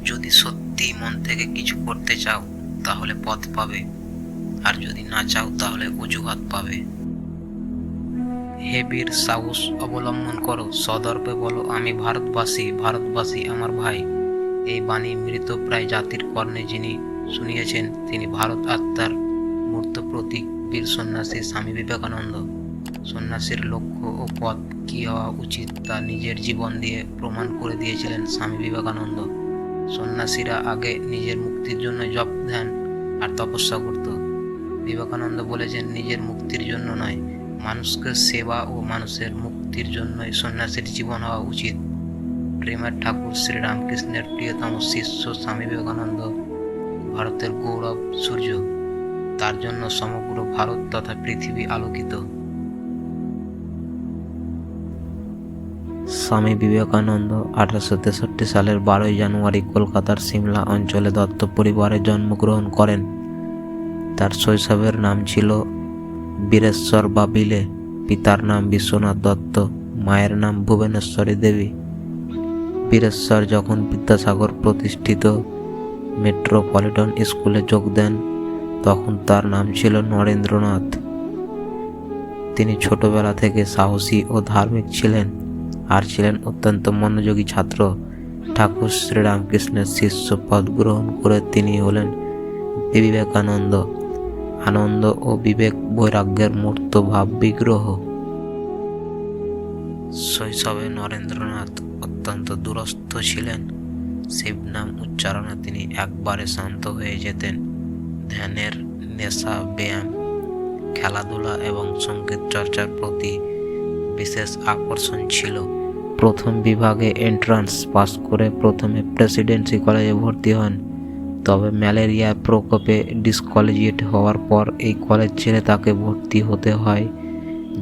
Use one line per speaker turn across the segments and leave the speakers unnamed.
যদি সত্যি মন থেকে কিছু করতে চাও তাহলে পথ পাবে, আর যদি না চাও তাহলে অজুহাত পাবে। হে বীর, সাহস অবলম্বন করো, সদর্পে বলো আমি ভারতবাসী, ভারতবাসী আমার ভাই। এই বাণী মৃতপ্রায় জাতির কর্ণে যিনি শুনিয়েছেন তিনি ভারত আত্মার মূর্ত প্রতীক বীর সন্ন্যাসী স্বামী বিবেকানন্দ। সন্ন্যাসীর লক্ষ্য ও পথ কী হওয়া উচিত তা নিজের জীবন দিয়ে প্রমাণ করে দিয়েছিলেন স্বামী বিবেকানন্দ। সন্ন্যাসীরা আগে নিজের মুক্তির জন্য জপ ধ্যান আর তপস্যা করত। বিবেকানন্দ বলেছেন নিজের মুক্তির জন্য নয়, মানুষকে সেবা ও মানুষের মুক্তির জন্যই সন্ন্যাসীর জীবন হওয়া উচিত। প্রেমের ঠাকুর শ্রীরামকৃষ্ণের প্রিয়তম শিষ্য স্বামী বিবেকানন্দ ভারতের গৌরব সূর্য, তার জন্য সমগ্র ভারত তথা পৃথিবী আলোকিত। স্বামী বিবেকানন্দ 1863 সালের 12 জানুয়ারি কলকাতার সিমলা অঞ্চলে দত্ত পরিবারে জন্মগ্রহণ করেন। তার শৈশবের নাম ছিল বীরেশ্বর বা বিলে। পিতার নাম বিশ্বনাথ দত্ত, মায়ের নাম ভুবনেশ্বরী দেবী। বীরেশ্বর যখন বিদ্যাসাগর প্রতিষ্ঠিত মেট্রোপলিটন স্কুলে যোগ দেন তখন তার নাম ছিল নরেন্দ্রনাথ। তিনি ছোটবেলা থেকে সাহসী ও ধার্মিক ছিলেন আর ছিলেন অত্যন্ত মনোযোগী ছাত্র। ঠাকুর শ্রীরামকৃষ্ণের শিষ্য পদ গ্রহণ করে তিনি হলেন বিবেকানন্দ, আনন্দ ও বিবেক বৈরাগ্যের মূর্ত ভাব বিগ্রহ। শৈশবে নরেন্দ্রনাথ অত্যন্ত দুরস্থ ছিলেন। শিব নাম উচ্চারণে তিনি একবারে শান্ত হয়ে যেতেন। ধ্যানের নেশা, ব্যায়াম, খেলাধুলা এবং সঙ্গীত চর্চার প্রতি বিশেষ আকর্ষণ ছিল। প্রথম বিভাগে এন্ট্রান্স পাস করে প্রথমে প্রেসিডেন্সি কলেজে ভর্তি হন, তবে ম্যালেরিয়ার প্রকোপে ডিসকলেজিয়েট হওয়ার পর এই কলেজ ছেড়ে তাকে ভর্তি হতে হয়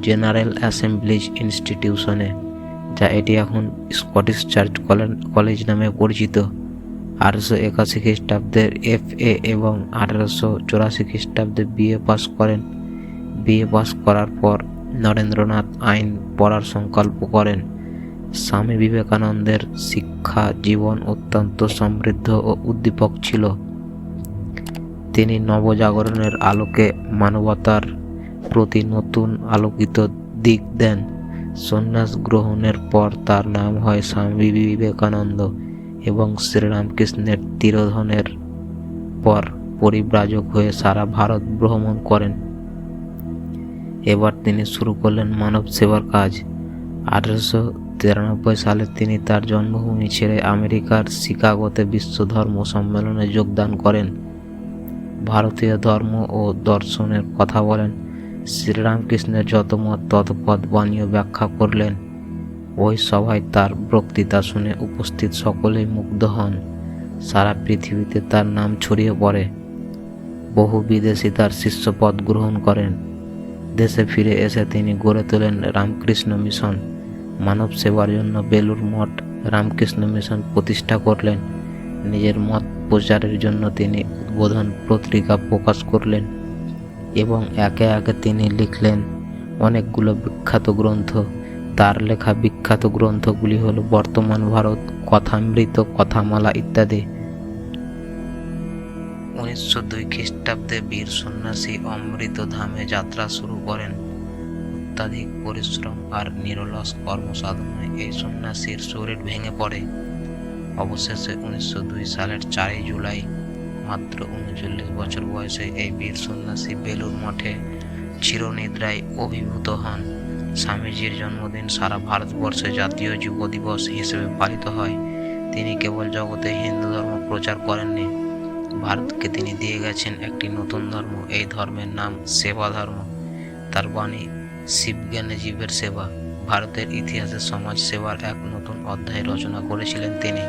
জেনারেল অ্যাসেম্বলিজ ইনস্টিটিউশনে, যা এটি এখন স্কটিশ চার্চ কলেজ নামে পরিচিত। 1881 খ্রিস্টাব্দে FA এবং 1884 খ্রিস্টাব্দে BA পাস করেন। BA পাস করার পর নরেন্দ্রনাথ আইন পড়ার সংকল্প করেন। স্বামী বিবেকানন্দের শিক্ষা জীবন অত্যন্ত সমৃদ্ধ ও উদ্দীপক ছিল। তিনি নবজাগরণের আলোকে মানবতার প্রতি নতুন আলোকিত দিক দেন। সন্ন্যাস গ্রহণের পর তার নাম হয় স্বামী বিবেকানন্দ এবং শ্রীরামকৃষ্ণের তিরোধানের পর পরিব্রাজক হয়ে সারা ভারত ভ্রমণ করেন। এবার তিনি শুরু করলেন মানব সেবার কাজ। 1893 সালে তিনি তার জন্মভূমি ছেড়ে আমেরিকার শিকাগোতে বিশ্ব ধর্ম সম্মেলনে যোগদান করেন। ভারতীয় ধর্ম ও দর্শনের কথা বলেন। শ্রীরামকৃষ্ণের যত মত তত পদ বানিয়ে ব্যাখ্যা করলেন। ওই সভায় তার বক্তৃতা শুনে উপস্থিত সকলেই মুগ্ধ হন। সারা পৃথিবীতে তার নাম ছড়িয়ে পড়ে। বহু বিদেশি তার শিষ্যপদ গ্রহণ করেন। দেশে ফিরে এসে তিনি গড়ে তোলেন রামকৃষ্ণ মিশন। মানব সেবার জন্য বেলুর মঠ রামকৃষ্ণ মিশন প্রতিষ্ঠা করলেন। নিজের মত প্রচারের জন্য তিনি উদ্বোধন পত্রিকা প্রকাশ করলেন এবং একে একে তিনি লিখলেন অনেকগুলো বিখ্যাত গ্রন্থ। তার লেখা বিখ্যাত গ্রন্থগুলি হল বর্তমান ভারত, কথামৃত, কথামালা ইত্যাদি। 1902 খ্রিস্টাব্দে বীর সন্ন্যাসী অমৃত ধামে যাত্রা শুরু করেন। অত্যাধিক পরিশ্রম আর নিরলস কর্মসাধনায় এই সন্ন্যাসীর শরীর ভেঙে পড়ে। অবশেষে 1902 সালের 4 জুলাই মাত্র 39 বছর বয়সে এই বীর সন্ন্যাসী বেলুর মঠে চিরনিদ্রায় অভিভূত হন। স্বামীজির জন্মদিন সারা ভারতবর্ষে জাতীয় যুব দিবস হিসেবে পালিত হয়। তিনি কেবল জগতে হিন্দু ধর্ম প্রচার করেননি, ভারতকে তিনি দিয়ে গেছেন একটি নতুন ধর্ম। এই ধর্মের নাম সেবা ধর্ম। তার বাণী শিবজ্ঞানে জীবের সেবা। ভারতের ইতিহাসে সমাজ সেবার এক নতুন অধ্যায় রচনা করেছিলেন তিনি।